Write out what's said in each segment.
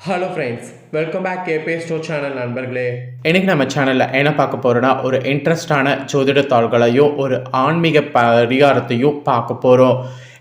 Hello friends, welcome back கேபே store channel நண்பர்களே. இன்றைக்கி நம்ம சேனலில் என்ன பார்க்க போகிறோன்னா, ஒரு இன்ட்ரெஸ்டான ஜோதிட தாள்களையும் ஒரு ஆன்மீக பரிகாரத்தையும் பார்க்க போகிறோம்.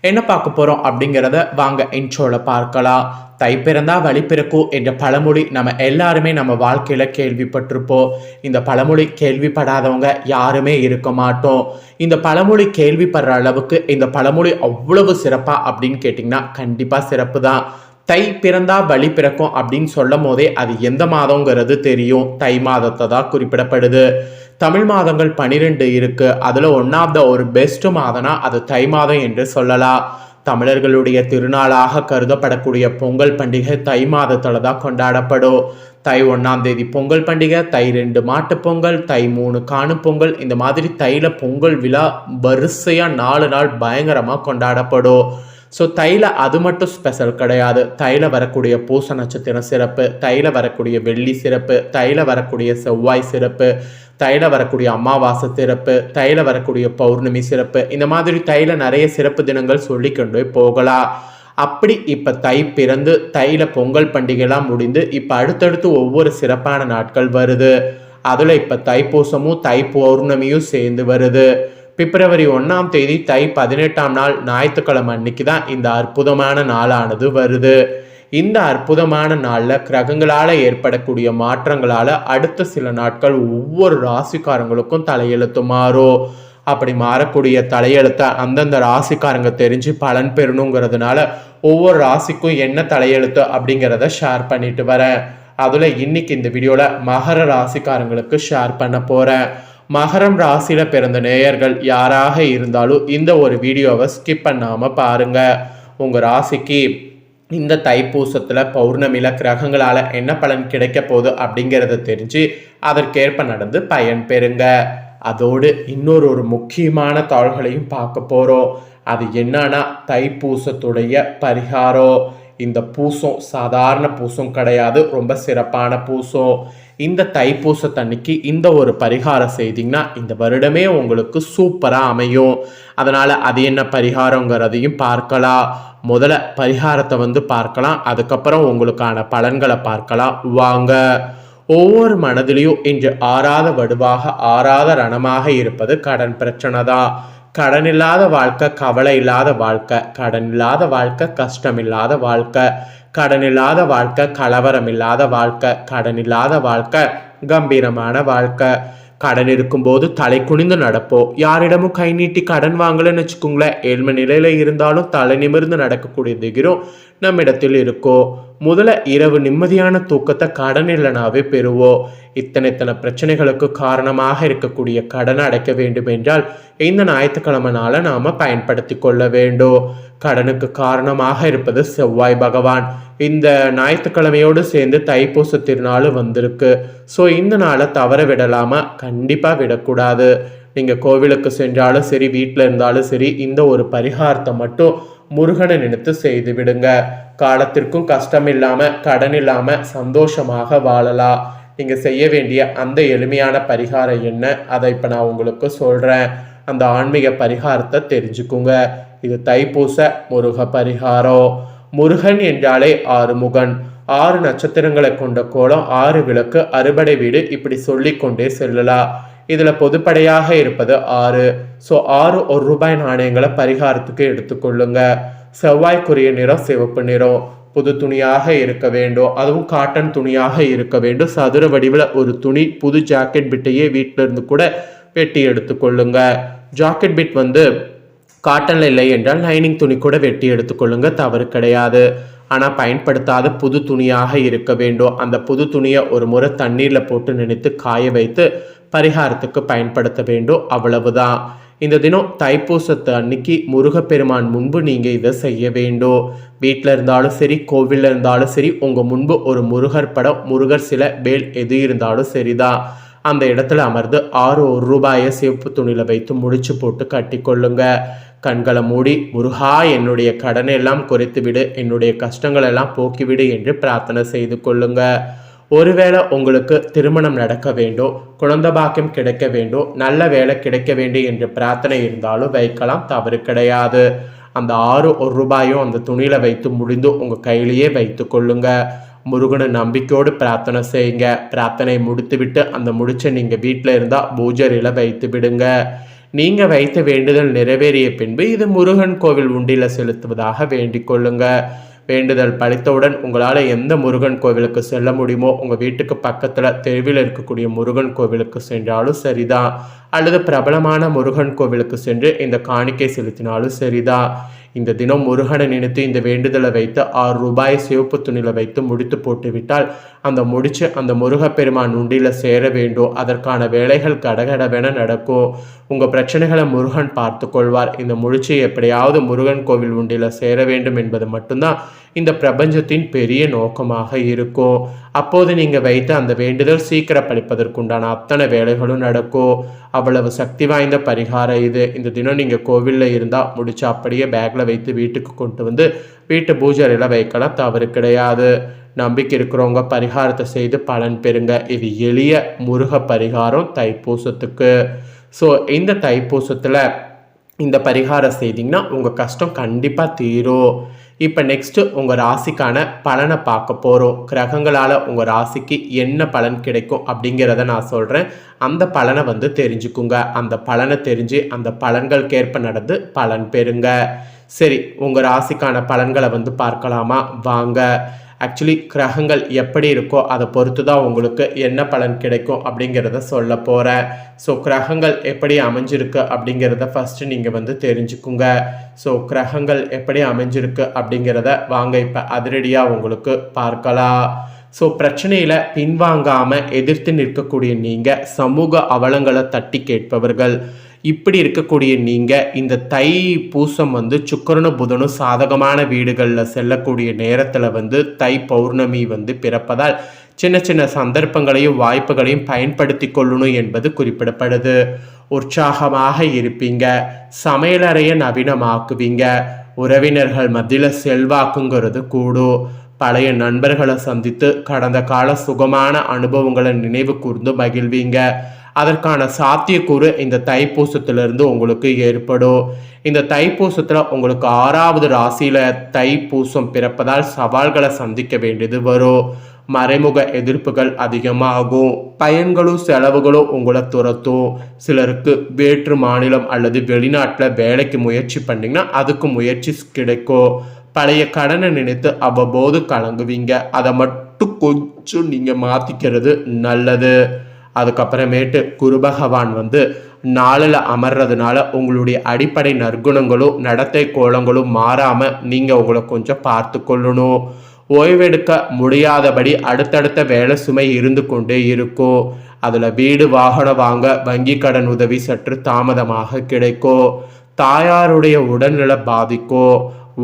என்ன பார்க்க போகிறோம் அப்படிங்கிறத வாங்க இன்ட்ரோவில் பார்க்கலாம். தை பிறந்தா வழி பிறக்கும் என்ற பழமொழி நம்ம எல்லாருமே நம்ம வாழ்க்கையில் கேள்விப்பட்டிருப்போம். இந்த பழமொழி கேள்விப்படாதவங்க யாருமே இருக்க மாட்டோம். இந்த பழமொழி கேள்விப்படுற அளவுக்கு இந்த பழமொழி அவ்வளவு சிறப்பா அப்படின்னு கேட்டிங்கன்னா கண்டிப்பாக சிறப்பு தான். தை பிறந்தா வழி பிறக்கும் அப்படின்னு சொல்லும் போதே அது எந்த மாதங்கிறது தெரியும். தை மாதத்தை தான் குறிப்பிடப்படுது. தமிழ் மாதங்கள் 12 இருக்கு. அதில் ஒன்னாவது ஒரு பெஸ்ட் மாதம்னா அது தை மாதம் என்று சொல்லலாம். தமிழர்களுடைய திருநாளாக கருதப்படக்கூடிய பொங்கல் பண்டிகை தை மாதத்தில் தான் கொண்டாடப்படும். தை 1ஆம் தேதி பொங்கல் பண்டிகை, தை 2 மாட்டு பொங்கல், தை 3 காணு பொங்கல், இந்த மாதிரி தைல பொங்கல் விழா வரிசையாக 4 நாள் பயங்கரமாக கொண்டாடப்படும். ஸோ தைல அது மட்டும் ஸ்பெஷல் கிடையாது. தைல வரக்கூடிய பூச நட்சத்திரம் சிறப்பு, தைல வரக்கூடிய வெள்ளி சிறப்பு, தைல வரக்கூடிய செவ்வாய் சிறப்பு, தைல வரக்கூடிய அமாவாசை சிறப்பு, தைல வரக்கூடிய பௌர்ணமி சிறப்பு, இந்த மாதிரி தைல நிறைய சிறப்பு தினங்கள் சொல்லிக்கொண்டு போகலாம். அப்படி இப்போ தை பிறந்து தைல பொங்கல் பண்டிகைலாம் முடிந்து இப்போ அடுத்தடுத்து ஒவ்வொரு சிறப்பான நாட்கள் வருது. அதில் இப்போ தைப்பூசமும் தை பௌர்ணமியும் சேர்ந்து வருது. பிப்ரவரி 1ஆம் தேதி தை 18ஆம் நாள் ஞாயிற்றுக்கிழமை அன்னைக்கு தான் இந்த அற்புதமான நாளானது வருது. இந்த அற்புதமான நாளில் கிரகங்களால் ஏற்படக்கூடிய மாற்றங்களால் அடுத்த சில நாட்கள் ஒவ்வொரு ராசிக்காரங்களுக்கும் தலையெழுத்து மாறும். அப்படி மாறக்கூடிய தலையெழுத்தை அந்தந்த ராசிக்காரங்க தெரிஞ்சு பலன் பெறணுங்கிறதுனால ஒவ்வொரு ராசிக்கும் என்ன தலையெழுத்து அப்படிங்கிறத ஷேர் பண்ணிட்டு வரேன். அதில் இன்னைக்கு இந்த வீடியோவில் மகர ராசிக்காரங்களுக்கு ஷேர் பண்ண போகிறேன். மகரம் ராசியில் பிறந்த நேயர்கள் யாராக இருந்தாலும் இந்த ஒரு வீடியோவை ஸ்கிப் பண்ணாமல் பாருங்கள். உங்கள் ராசிக்கு இந்த தைப்பூசத்தில் பௌர்ணமியில் கிரகங்களால் என்ன பலன் கிடைக்க போகுது அப்படிங்கிறத தெரிஞ்சு அதற்கேற்ப நடந்து பயன் பெறுங்க. அதோடு இன்னொரு முக்கியமான தாள்களையும் பார்க்க போகிறோம். அது என்னன்னா தைப்பூசத்துடைய பரிகாரம். இந்த பூசம் சாதாரண பூசம் கிடையாது, ரொம்ப சிறப்பான பூசம். இந்த தைப்பூசத்தன்னைக்கு இந்த ஒரு பரிகாரம் செய்தீங்கன்னா இந்த வருடமே உங்களுக்கு சூப்பராக அமையும். அதனால் அது என்ன பரிகாரங்கிறதையும் பார்க்கலாம். முதல்ல பரிகாரத்தை பார்க்கலாம், அதுக்கப்புறம் உங்களுக்கான பலன்களை பார்க்கலாம் வாங்க. ஒவ்வொரு மனதிலையும் இன்று ஆறாத வடுவாக ஆறாத ரணமாக இருப்பது கடன் பிரச்சனை தான். கடன் இல்லாத வாழ்க்கை கவலை இல்லாத வாழ்க்கை, கடன் இல்லாத வாழ்க்கை கஷ்டம் இல்லாத வாழ்க்கை, கடன் இல்லாத வாழ்க்கை கலவரம் இல்லாத வாழ்க்கை, கடன் இல்லாத வாழ்க்கை கம்பீரமான வாழ்க்கை. கடன் இருக்கும்போது தலை குனிந்து நடப்போம். யாரிடமும் கை நீட்டி கடன் வாங்கலன்னு வச்சுக்கோங்களேன், ஏழ்மை நிலையில இருந்தாலும் தலை நிமிர்ந்து நடக்கக்கூடிய திகிரும் நம்மிடத்தில் இருக்கோ. முதல்ல இரவு நிம்மதியான தூக்கத்தை கடன் இல்லைனாவே பெறுவோம். இத்தனை பிரச்சனைகளுக்கு காரணமாக இருக்கக்கூடிய கடனை அடைக்க வேண்டும் என்றால் இந்த ஞாயிற்றுக்கிழமை நாளை நாம் பயன்படுத்தி கொள்ள வேண்டும். கடனுக்கு காரணமாக இருப்பது செவ்வாய் பகவான். இந்த ஞாயிற்றுக்கிழமையோடு சேர்ந்து தைப்பூச திருநாள் வந்திருக்கு. ஸோ இந்த நாளை தவற விடலாமா? கண்டிப்பாக விடக்கூடாது. நீங்கள் கோவிலுக்கு சென்றாலும் சரி, வீட்டில் இருந்தாலும் சரி, இந்த ஒரு பரிகாரத்தை மட்டும் முருகனை நினைத்து செய்து விடுங்க. காலத்திற்கும் கஷ்டம் இல்லாமல் கடன் இல்லாமல் சந்தோஷமாக வாழலாம். நீங்கள் செய்ய வேண்டிய அந்த எளிமையான பரிகாரம் என்ன, அதை இப்போ நான் உங்களுக்கு சொல்கிறேன். அந்த ஆன்மீக பரிகாரத்தை தெரிஞ்சுக்குங்க. இது தைப்பூச முருக பரிகாரம். முருகன் என்றாலே 6 முகன், 6 நட்சத்திரங்களை கொண்ட கோலம், 6 விளக்கு, அறுபடை வீடு, இப்படி சொல்லிக்கொண்டே செல்லலாம். இதில் பொதுப்படையாக இருப்பது 6. ஸோ 6 1 ரூபாய் நாணயங்களை பரிகாரத்துக்கு எடுத்துக்கொள்ளுங்க. செவ்வாய்க்குரிய நிறம் சிவப்பு நிறம், புது துணியாக இருக்க வேண்டும், அதுவும் காட்டன் துணியாக இருக்க வேண்டும். சதுர வடிவில் ஒரு துணி, புது ஜாக்கெட் பிட்டையே வீட்டில் இருந்து கூட வெட்டி எடுத்துக்கொள்ளுங்க. ஜாக்கெட் பிட் காட்டனில் இல்லை என்றால் லைனிங் துணி கூட வெட்டி எடுத்துக்கொள்ளுங்க, தவறு கிடையாது. ஆனால் பயன்படுத்தாத புது துணியாக இருக்க வேண்டும். அந்த புது துணியை ஒரு முறை தண்ணீரில் போட்டு நினைத்து காய வைத்து பரிகாரத்துக்கு பயன்படுத்த வேண்டும், அவ்வளவுதான். இந்த தினம் தைப்பூசத்து அன்னைக்கு முருகப்பெருமான் முன்பு நீங்கள் இதை செய்ய வேண்டும். வீட்டில் இருந்தாலும் சரி, கோவிலில் இருந்தாலும் சரி, உங்கள் முன்பு ஒரு முருகர் படம், முருகர் சிலை, வேல் எது இருந்தாலும் சரிதான். அந்த இடத்துல அமர்ந்து 6 1 ரூபாயை சிவப்பு துணியில் வைத்து முடிச்சு போட்டு கட்டி கொள்ளுங்க. கண்களை மூடி, முருகா என்னுடைய கடனை எல்லாம் குறைத்து விடு, என்னுடைய கஷ்டங்கள் எல்லாம் போக்கிவிடு என்று பிரார்த்தனை செய்து கொள்ளுங்க. ஒருவேளை உங்களுக்கு திருமணம் நடக்க வேண்டும், குழந்தை பாக்கியம் கிடைக்க வேண்டும், நல்ல வேலை கிடைக்க வேண்டும் என்ற பிரார்த்தனை இருந்தாலும் வைக்கலாம், தவறு கிடையாது. அந்த 6 1 ரூபாயும் அந்த துணியில் வைத்து முடிந்து உங்கள் கையிலேயே வைத்து கொள்ளுங்க. முருகனை நம்பிக்கையோடு பிரார்த்தனை செய்யுங்க. பிரார்த்தனை முடித்துவிட்டு அந்த முடிச்சை நீங்கள் வீட்டில் இருந்தால் பூஜையில் வைத்து விடுங்க. நீங்கள் வைத்த வேண்டுதல் நிறைவேறிய பின்பு இது முருகன் கோவில் உண்டியில் செலுத்துவதாக வேண்டிக் கொள்ளுங்க. வேண்டுதல் பழித்தவுடன் உங்களால் எந்த முருகன் கோவிலுக்கு செல்ல முடியுமோ உங்கள் வீட்டுக்கு பக்கத்தில் தெருவில் இருக்கக்கூடிய முருகன் கோவிலுக்கு சென்றாலும் சரிதான், அல்லது பிரபலமான முருகன் கோவிலுக்கு சென்று இந்த காணிக்கை செலுத்தினாலும் சரிதான். இந்த தினம் முருகனை நினைத்து இந்த வேண்டுதலை வைத்து ₹6 சிவப்பு துணியில் வைத்து முடித்து போட்டுவிட்டால் அந்த முடிச்சு அந்த முருகப்பெருமான் உண்டியில் சேர வேண்டும். அதற்கான வேலைகள் கடகடவென நடக்கும். உங்கள் பிரச்சனைகளை முருகன் பார்த்து கொள்வார். இந்த முடிச்சு எப்படியாவது முருகன் கோவில் உண்டியில் சேர வேண்டும் என்பது மட்டும்தான் இந்த பிரபஞ்சத்தின் பெரிய நோக்கமாக இருக்கும். அப்போது நீங்கள் வைத்த அந்த வேண்டுதல் சீக்கிரம் பழிப்பதற்குண்டான அத்தனை வேலைகளும் நடக்கும். அவ்வளவு சக்தி வாய்ந்த பரிகாரம் இது. இந்த தினம் நீங்கள் கோவிலில் இருந்தால் முடிச்சு அப்படியே பேக்கில் வைத்து வீட்டுக்கு கொண்டு வந்து வீட்டு பூஜையில் வைக்கலாம், தவறு கிடையாது. நம்பிக்கை இருக்கிறவங்க பரிகாரத்தை செய்து பலன் பெறுங்க. இது எளிய முருக பரிகாரம் தைப்பூசத்துக்கு. ஸோ இந்த தைப்பூசத்தில் இந்த பரிகாரம் செய்திங்கன்னா உங்கள் கஷ்டம் கண்டிப்பாக தீரும். இப்போ நெக்ஸ்ட்டு உங்கள் ராசிக்கான பலனை பார்க்க போகிறோம். கிரகங்களால் உங்கள் ராசிக்கு என்ன பலன் கிடைக்கும் அப்படிங்கிறத நான் சொல்கிறேன். அந்த பலனை தெரிஞ்சுக்குங்க. அந்த பலனை தெரிஞ்சு அந்த பலன்களுக்கேற்ப நடந்து பலன் பெறுங்க. சரி, உங்கள் ராசிக்கான பலன்களை பார்க்கலாமா? வாங்க. ஆக்சுவலி கிரகங்கள் எப்படி இருக்கோ அதை பொறுத்து தான் உங்களுக்கு என்ன பலன் கிடைக்கும் அப்படிங்கிறத சொல்ல போகிறேன். ஸோ கிரகங்கள் எப்படி அமைஞ்சிருக்கு அப்படிங்கிறத ஃபஸ்ட்டு நீங்கள் தெரிஞ்சுக்குங்க. ஸோ கிரகங்கள் எப்படி அமைஞ்சிருக்கு அப்படிங்கிறத வாங்க இப்போ அதிரடியாக உங்களுக்கு பார்க்கலாம். ஸோ பிரச்சனையில் பின்வாங்காமல் எதிர்த்து நிற்கக்கூடிய நீங்கள் சமூக அவலங்களை தட்டி கேட்பவர்கள். இப்படி இருக்கக்கூடிய நீங்கள் இந்த தை பூசம் சுக்கிரனும் புதனும் சாதகமான வீடுகளில் செல்லக்கூடிய நேரத்தில் தை பௌர்ணமி பிறப்பதால் சின்ன சின்ன சந்தர்ப்பங்களையும் வாய்ப்புகளையும் பயன்படுத்தி கொள்ளணும் என்பது குறிப்பிடப்படுது. உற்சாகமாக இருப்பீங்க. சமையலறையை நவீனமாக்குவீங்க. உறவினர்கள் மத்தியில் செல்வாக்குங்கிறது கூடும். பழைய நண்பர்களை சந்தித்து கடந்த கால சுகமான அனுபவங்களை நினைவு கூர்ந்து மகிழ்வீங்க. அதற்கான சாத்தியக்கூறு இந்த தைப்பூசத்திலிருந்து உங்களுக்கு ஏற்படும். இந்த தைப்பூசத்தில் உங்களுக்கு 6வது ராசியில் தைப்பூசம் பிறப்பதால் சவால்களை சந்திக்க வேண்டியது வரும். மறைமுக எதிர்ப்புகள் அதிகமாகும். பயன்களும் செலவுகளும் உங்களை துரத்தும். சிலருக்கு வேற்று மாநிலம் அல்லது வெளிநாட்டில் வேலைக்கு முயற்சி பண்ணிங்கன்னா அதுக்கு முயற்சி கிடைக்கும். பழைய கடனை நினைத்து அவ்வப்போது கலங்குவீங்க. அதை மட்டும் கொஞ்சம் நீங்கள் மாற்றிக்கிறது நல்லது. அதுக்கப்புறமேட்டு குரு பகவான் 4ல் அமர்றதுனால உங்களுடைய அடிப்படை நற்குணங்களும் நடத்தை கோலங்களும் மாறாமல் நீங்கள் உங்களை கொஞ்சம் பார்த்து கொள்ளணும். ஓய்வெடுக்க முடியாதபடி அடுத்தடுத்த வேலை சுமை இருந்து கொண்டே இருக்கும். அதில் வீடு வாகனம் வாங்க வங்கி கடன் உதவி சற்று தாமதமாக கிடைக்கும். தாயாருடைய உடல்நிலை பாதிக்கும்.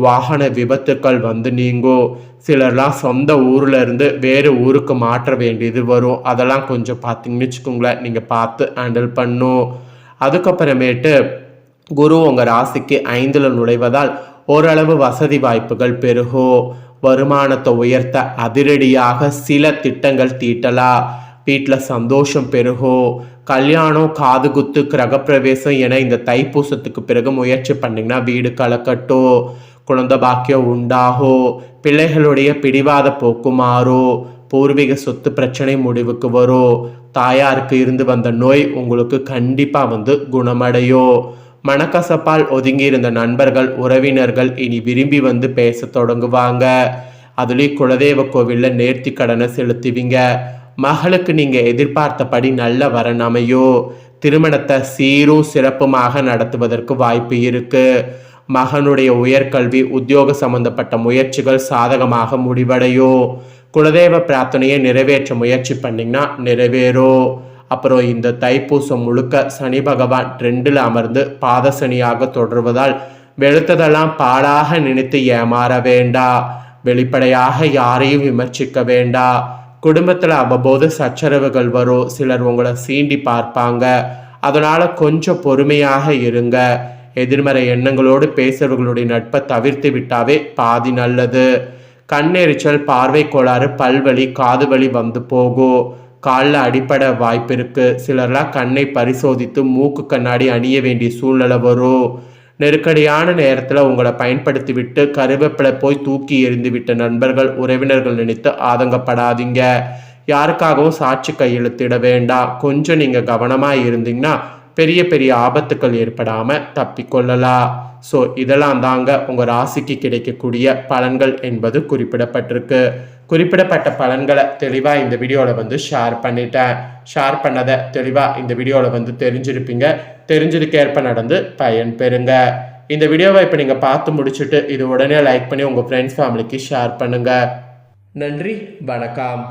வாகன விபத்துக்கள் நீங்கும். சிலர்லாம் சொந்த ஊரில் இருந்து வேறு ஊருக்கு மாற்ற வேண்டியது வரும். அதெல்லாம் கொஞ்சம் பார்த்தீங்கன்னு வச்சுக்கோங்களேன், நீங்கள் பார்த்து ஹேண்டில் பண்ணும். அதுக்கப்புறமேட்டு குரு உங்கள் ராசிக்கு 5ல் நுழைவதால் ஓரளவு வசதி வாய்ப்புகள் பெருகும். வருமானத்தை உயர்த்த அதிரடியாக சில திட்டங்கள் தீட்டலாம். வீட்டில் சந்தோஷம் பெருகும். கல்யாணம், காதுகுத்து, கிரகப்பிரவேசம் என இந்த தைப்பூசத்துக்கு பிறகு முயற்சி பண்ணிங்கன்னா வீடு கலக்கட்டும். குழந்தை பாக்கியம் உண்டாகும். பிள்ளைகளுடைய பிடிவாத போக்கு மாறும். பூர்வீக சொத்து பிரச்சனை முடிவுக்கு வரும். தாயாருக்கு இருந்து வந்த நோய் உங்களுக்கு கண்டிப்பாக குணமடையும். மனக்கசப்பால் ஒதுங்கி இருந்த நண்பர்கள், உறவினர்கள் இனி விரும்பி பேச தொடங்குவாங்க. அதுலேயும் குலதெய்வ கோவிலில் நேர்த்தி கடனை செலுத்துவீங்க. மகளுக்கு நீங்கள் எதிர்பார்த்தபடி நல்ல வரன் அமையும். திருமணத்தை சீரும் சிறப்புமாக நடத்துவதற்கு வாய்ப்பு இருக்கு. மகனுடைய உயர்கல்வி, உத்தியோக சம்பந்தப்பட்ட முயற்சிகள் சாதகமாக முடிவடையும். குலதெய்வ பிரார்த்தனையை நிறைவேற்ற முயற்சி பண்ணிங்கன்னா நிறைவேறும். அப்புறம் இந்த தைப்பூசம் முழுக்க சனி பகவான் 2ல் அமர்ந்து பாதசனியாக தொடர்வதால் வெளுத்ததெல்லாம் பாடாக நினைத்து ஏமாற வேண்டாம். வெளிப்படையாக யாரையும் விமர்சிக்க வேண்டாம். குடும்பத்தில் அவ்வப்போது சச்சரவுகள் வரும். சிலர் உங்களை சீண்டி பார்ப்பாங்க. அதனால் கொஞ்சம் பொறுமையாக இருங்க. எதிர்மறை எண்ணங்களோடு பேசுறவர்களுடைய நட்பை தவிர்த்து விட்டாவே பாதி நல்லது. கண்ணெரிச்சல், பார்வை கோளாறு, பல்வலி, காது வலி போகும். காலில் அடிப்பட வாய்ப்பு இருக்குது. சிலர்லாம் கண்ணை பரிசோதித்து மூக்கு கண்ணாடி அணிய வேண்டிய சூழ்நிலை வரும். நெருக்கடியான நேரத்தில் உங்களை பயன்படுத்தி விட்டு கருவேப்பிலை போய் தூக்கி எறிந்து விட்ட நண்பர்கள் உறவினர்கள் நினைத்து ஆதங்கப்படாதீங்க. யாருக்காகவும் சாட்சி கையெழுத்திட வேண்டாம். கொஞ்சம் நீங்கள் கவனமாக இருந்தீங்கன்னா பெரிய பெரிய ஆபத்துக்கள் ஏற்படாமல் தப்பிக்கொள்ளலாம். ஸோ இதெல்லாம் தாங்க உங்கள் ராசிக்கு கிடைக்கக்கூடிய பலன்கள் என்பது குறிப்பிடப்பட்டிருக்கு. குறிப்பிடப்பட்ட பலன்களை தெளிவாக இந்த வீடியோவில் ஷேர் பண்ணிட்டேன். ஷேர் பண்ணதை தெளிவாக இந்த வீடியோவில் தெரிஞ்சிருப்பீங்க. தெரிஞ்சதுக்கேற்ப நடந்து பயன் பெறுங்க. இந்த வீடியோவை இப்போ நீங்கள் பார்த்து முடிச்சுட்டு இது உடனே லைக் பண்ணி உங்கள் ஃப்ரெண்ட்ஸ் ஃபேமிலிக்கு ஷேர் பண்ணுங்கள். நன்றி, வணக்கம்.